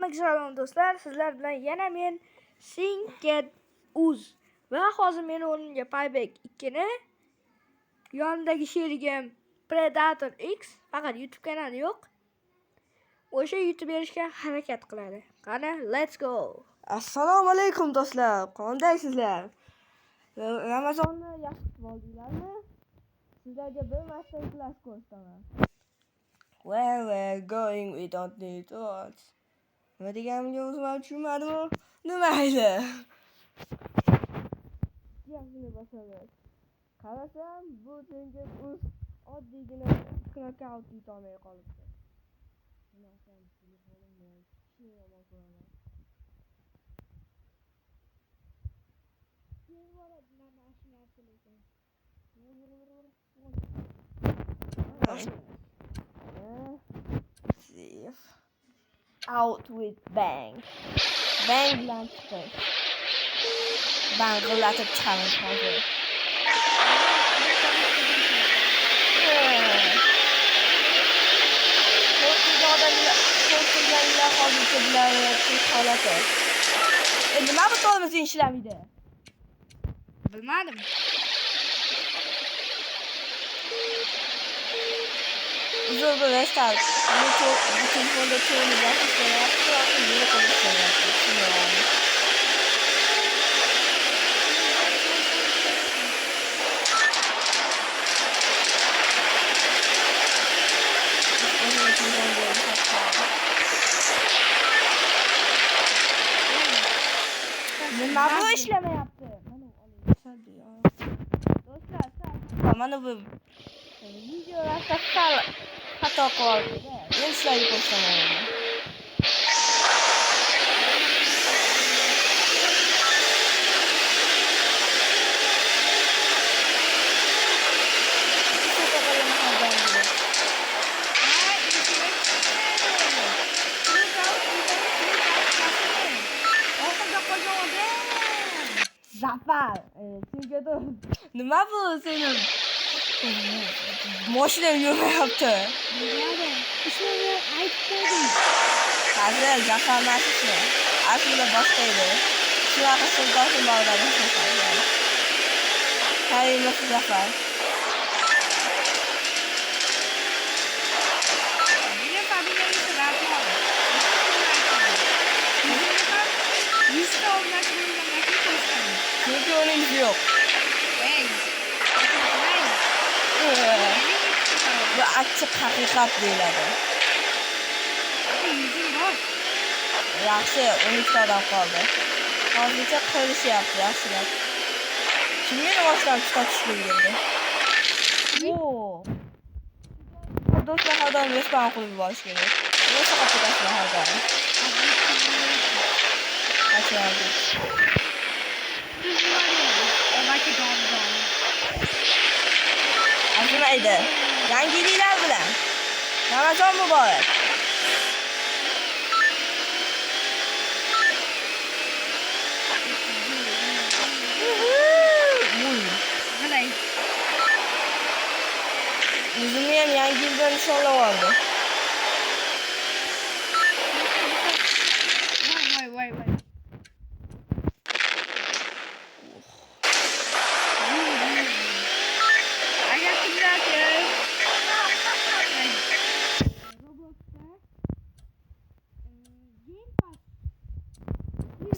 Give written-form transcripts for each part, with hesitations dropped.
Hammaga salom do'stlar. Sizlar bilan yana men Sinket.uz va hozir meni o'rnimga Payback 2 ni yonidagi sherigim Predator X faqat YouTube kanali yo'q. O'sha YouTube berishga harakat qiladi. Qani, let's go. Assalomu alaykum do'stlar. Qandaysizlar? Ramazonni yaxshi kutib oldinglarmi? Sizlarga bir marta class ko'rsataman. Where we're going, we don't need roads. Nima deganimga o'zim tushunmadimmi? Nima edi? Yaxshini bosamiz. Qarasam, bu Sinket o'z oddiygina knockout yutolmay qolibdi. Bunaqa telefonim bilan kichkina yomon ko'raman. Out with bang. Bang bilan chiqish. Bang'illatib chiqamiz hozir. Ko'rganlar hozircha bilan holati. Nima bu tormoz ishlamaydi? Bilmadim. Uzun bir restart. Bu telefonda to'g'ri nima bu ishlamayapti? Do'stlar, mana bu video rastastal xato qildi. Men sizlarga ko'rsataman. Zafar, Sinket nima bu senin? Mashina yurmayapti. Bilmadim. Ishimni aytdim. Hozir Zafar mashina. Aslida boshqa edi. Shunaqa so'zlarni bog'ladim. Hayırlısı Zafar. Benim familiyamı severdim. Yüzde olmak zorunda koştum. Çünkü onun yüzü yok. Hey. Bu açık hakikat deyiladi. Yüzüm var. Yaxshi, 12 odam qoldi. Hozircha qilishyapti, yaxshilab. Kimning boshdan chiqarishga keldi? Oo. Do'stlar, odam respawn qilib yuborish kerak. Nima qilib odam? Qachon? Azimaydi. Yangiliklar bilan. Ramazon muborak. Yüzümü hem yangi yilda nishonlab oldi. Vay.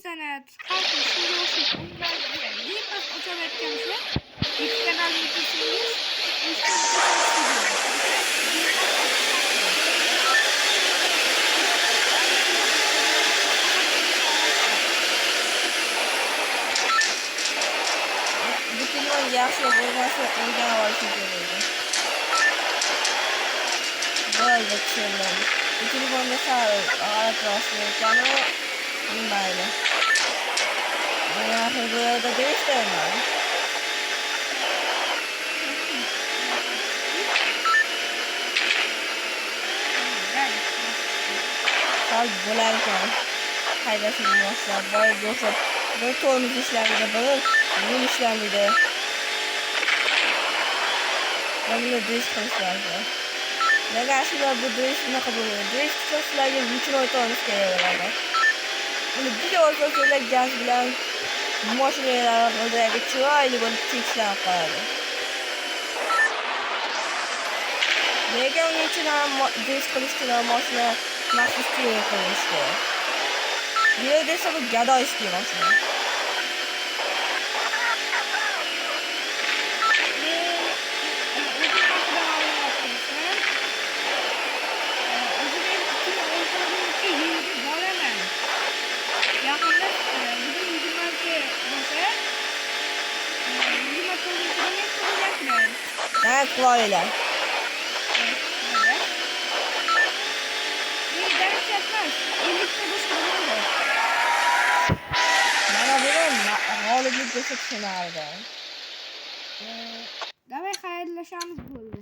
Sana çıkartın şimdi olsun. Bir pas otomatik YouTube kanalını yüklerseniz Bu telefon yaxshi bo'lmasa undan olishim kerak edi. Bo'ldi, tushundim. Bu telefonda sal g'alati ekanmi? Bilmaydi. Axir bu yerda deyishdimi? Sal bo'lar ekan. Haydashni bilmaslar. Boy bo'lsa, bir tormoz ishlamaydi, bir rul ishlamaydi. Buni deyish qilish lazım. Nega sizlar bu drift bunaqa bo'ladi? Drift esa sizlarga yechini o'tamiz kerak bo'ladi. Uni juda olsa sizlar gaz bilan mashinalar g'ildiragi chiroyli bo'lib tekislanib qoladi. Nega uning uchun ham drift qilish uchun ham mashina maxsus tuning qilinishi kerak? Yo'q desa bu gadoyskiy mashina. Evet, kolaylar. Mana buni g'oliblik desa tushunardi. Davay xayrlashamiz bo'ldi.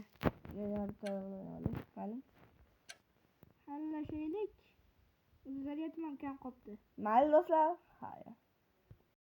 Xayrlashaylik. Zaryadam kam qolibdi. Mayli do'stlar,